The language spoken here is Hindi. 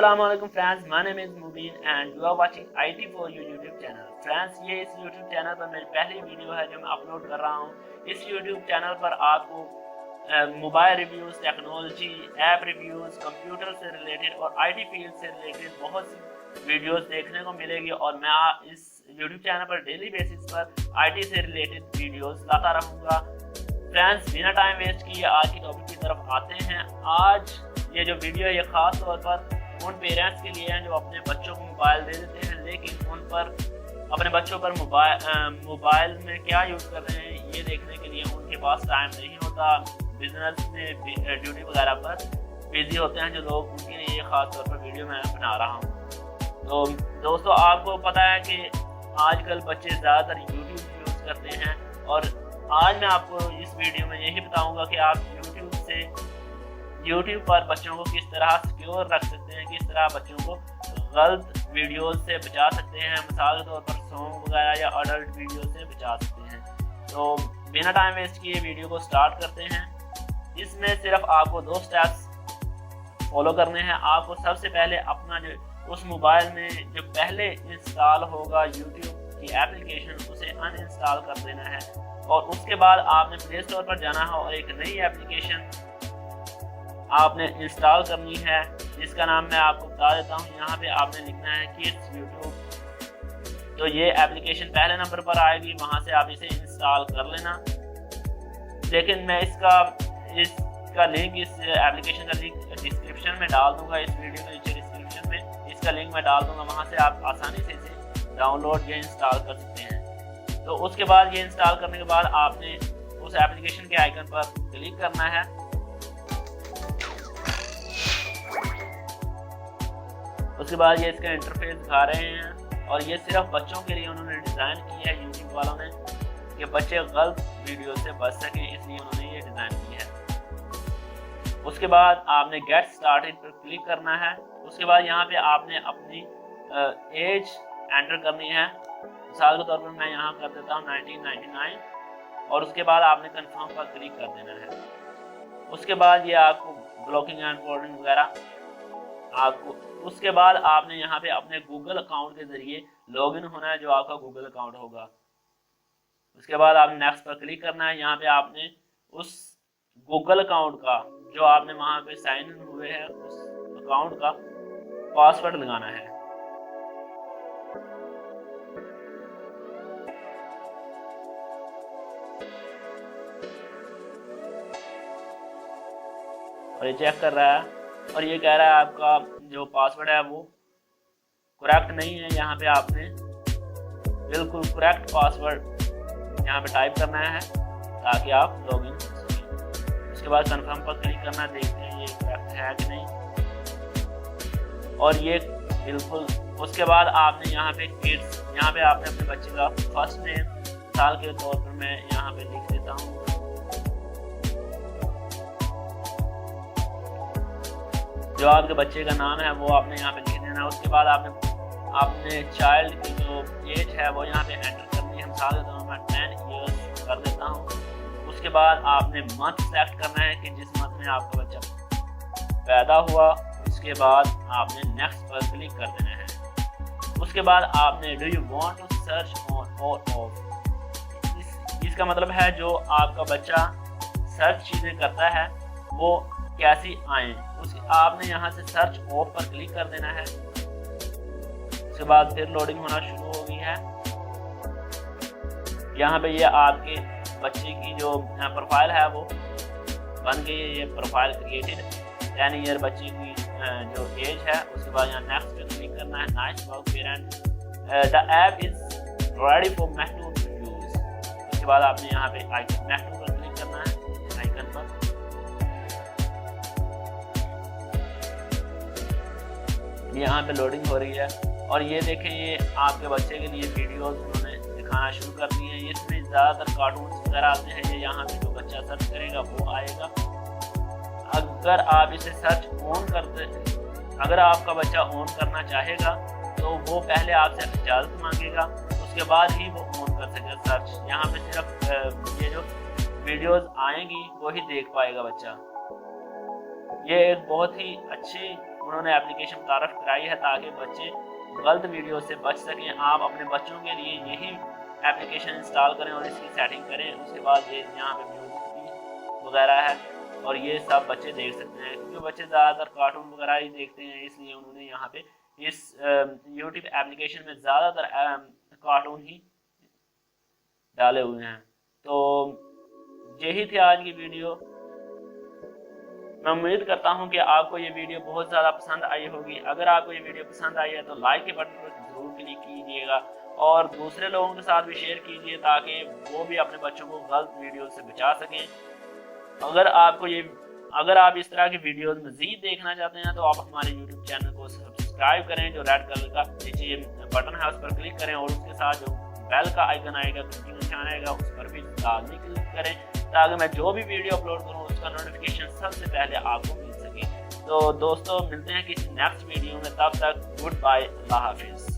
Assalamualaikum friends, my name is Mubin and you are watching IT4U YouTube channel. Friends, ये इस YouTube चैनल पर मेरी पहली वीडियो है जो मैं अपलोड कर रहा हूँ। इस YouTube चैनल पर आपको mobile reviews, technology, app reviews, computer से रिलेटेड और IT फील्ड से रिलेटेड बहुत सी वीडियोस देखने को मिलेगी और मैं इस YouTube चैनल पर डेली बेसिस पर IT से रिलेटेड वीडियोस लाता रहूँगा। फ्रेंड्स, बिना टाइम वेस्ट किए आज की टॉपिक की तरफ आते हैं। आज ये जो वीडियो है ये ख़ास तौर पर उन पेरेंट्स के लिए हैं जो अपने बच्चों को मोबाइल दे देते हैं लेकिन उन पर अपने बच्चों पर मोबाइल में क्या यूज़ कर रहे हैं ये देखने के लिए उनके पास टाइम नहीं होता। बिजनेस में ड्यूटी वगैरह पर बिजी होते हैं जो लोग, उनके लिए ख़ास तौर पर वीडियो मैं बना रहा हूँ। तो दोस्तों, आपको पता है कि आजकल बच्चे ज़्यादातर यूट्यूब यूज़ करते हैं और आज मैं आपको इस वीडियो में यही बताऊँगा कि आप यूट्यूब पर बच्चों को किस तरह सिक्योर रख सकते हैं, किस तरह बच्चों को गलत वीडियोस से बचा सकते हैं। मिसाल के तौर पर सॉन्ग वगैरह या अडल्ट वीडियो से बचा सकते हैं। तो बिना टाइम वेस्ट किए वीडियो को स्टार्ट करते हैं। इसमें सिर्फ आपको 2 स्टेप्स फॉलो करने हैं। आपको सबसे पहले अपना जो उस मोबाइल में जो पहले इंस्टॉल होगा यूट्यूब की एप्लीकेशन उसे अनइंस्टॉल कर देना है और उसके बाद आपने प्ले स्टोर पर जाना है और एक नई एप्लीकेशन आपने इंस्टॉल करनी है जिसका नाम मैं आपको बता देता हूँ। यहाँ पे आपने लिखना है किड्स यूट्यूब। तो ये एप्लीकेशन पहले नंबर पर आएगी, वहाँ से आप इसे इंस्टॉल कर लेना। लेकिन मैं इसका लिंक, इस एप्लीकेशन का लिंक डिस्क्रिप्शन में डाल दूँगा। इस वीडियो के नीचे डिस्क्रिप्शन में इसका लिंक मैं डाल दूँगा, वहाँ से आप आसानी से इसे डाउनलोड या इंस्टॉल कर सकते हैं। तो उसके बाद ये इंस्टॉल करने के बाद आपने उस एप्लीकेशन के आइकन पर क्लिक करना है। उसके बाद ये इसका इंटरफेस दिखा रहे हैं और ये सिर्फ बच्चों के लिए उन्होंने डिज़ाइन किया है यूट्यूब वालों ने कि बच्चे गलत वीडियो से बच सकें, इसलिए उन्होंने ये डिज़ाइन किया है। उसके बाद आपने गेट स्टार्टेड पर क्लिक करना है। उसके बाद यहाँ पे आपने अपनी एज एंटर करनी है। मिसाल के तौर पर मैं यहाँ कर देता हूँ 1999 और उसके बाद आपने कंफर्म पर क्लिक कर देना है। उसके बाद ये आपको ब्लॉकिंग एंड फॉरवर्डिंग वगैरह आपको, उसके बाद आपने यहाँ पे अपने गूगल अकाउंट के ज़रिए लॉगिन होना है जो आपका गूगल अकाउंट होगा। उसके बाद आपने नेक्स्ट पर क्लिक करना है। यहाँ पे आपने उस गूगल अकाउंट का जो आपने वहाँ पे साइन इन हुए हैं उस अकाउंट का पासवर्ड लगाना है। और ये चेक कर रहा है और ये कह रहा है आपका जो पासवर्ड है वो करेक्ट नहीं है। यहाँ पे आपने बिल्कुल करेक्ट पासवर्ड यहाँ पे टाइप करना है ताकि आप लॉगिन कर सकें। उसके बाद कंफर्म पर क्लिक करना, देखते हैं ये करेक्ट है कि नहीं और ये बिल्कुल। उसके बाद आपने यहाँ पे किड्स, यहाँ पे आपने अपने बच्चे का फर्स्ट नेम मिसाल के तौर पर मैं यहाँ पे लिख देता हूँ। जो आपके बच्चे का नाम है वो आपने यहाँ पे लिख देना है। उसके बाद आपने चाइल्ड की जो एज है वो यहाँ पे एंटर करनी है। मिसाल के तौर पर मैं 10 ईयर्स कर देता हूँ। उसके बाद आपने मंथ सेलेक्ट करना है कि जिस मंथ में आपका बच्चा पैदा हुआ। उसके बाद आपने नेक्स्ट पर क्लिक कर देना है। उसके बाद आपने do you want to search on और ऑफ, इसका मतलब है जो आपका बच्चा सर्च चीज़ें करता है वो कैसी आए। आपने यहाँ से सर्च ऑफ पर क्लिक कर देना है। उसके बाद फिर लोडिंग होना शुरू हो गई है। यहाँ पे ये आपके बच्चे की जो प्रोफाइल है वो बन गई है। ये प्रोफाइल क्रिएटेड 10 ईयर बच्चे की जो एज है। उसके बाद यहाँ नेक्स्ट पे क्लिक करना है। Nice work parent, the app is ready for मैक्टू यूज। उसके बाद आपने यहाँ पे आइकन मैक्टू पर क्लिक करना है, आइकन पर। यहाँ पे लोडिंग हो रही है और ये देखें ये आपके बच्चे के लिए वीडियोस उन्होंने दिखाना शुरू कर दी है। इसमें ज़्यादातर कार्टून्स वगैरह आते हैं। ये यहाँ पे जो बच्चा सर्च करेगा वो आएगा। अगर आप इसे सर्च ऑन करते, अगर आपका बच्चा ऑन करना चाहेगा तो वो पहले आपसे इजाज़त मांगेगा, उसके बाद ही वो ऑन कर सकेगा सर्च। यहाँ पे सिर्फ ये जो वीडियोस आएंगी वो ही देख पाएगा बच्चा। ये एक बहुत ही अच्छी उन्होंने एप्लीकेशन तारफ़ कराई है ताकि बच्चे गलत वीडियो से बच सकें। आप अपने बच्चों के लिए यही एप्लीकेशन इंस्टॉल करें और इसकी सेटिंग करें। उसके बाद ये यहाँ पे म्यूजिक वगैरह है और ये सब बच्चे देख सकते हैं, क्योंकि बच्चे ज़्यादातर कार्टून वगैरह ही देखते हैं, इसलिए उन्होंने यहाँ पे इस यूट्यूब एप्लीकेशन में ज़्यादातर कार्टून ही डाले हुए हैं। तो यही थी आज की वीडियो। मैं उम्मीद करता हूँ कि आपको ये वीडियो बहुत ज़्यादा पसंद आई होगी। अगर आपको ये वीडियो पसंद आई है तो लाइक के बटन पर ज़रूर क्लिक कीजिएगा और दूसरे लोगों के साथ भी शेयर कीजिए ताकि वो भी अपने बच्चों को गलत वीडियो से बचा सकें। अगर आप इस तरह की वीडियोस मज़ीद देखना चाहते हैं तो आप हमारे यूट्यूब चैनल को सब्सक्राइब करें, जो रेड कलर का नीचे बटन है उस पर क्लिक करें और उसके साथ जो बेल का आइकन आएगा, घंटी का निशान आएगा, उस पर भी लाजमी क्लिक करें ताकि मैं जो भी वीडियो अपलोड करूँ उसका नोटिफिकेशन सबसे पहले आपको मिल सके। तो दोस्तों मिलते हैं किसी नेक्स्ट वीडियो में, तब तक गुड बाय, अल्लाह हाफिज़।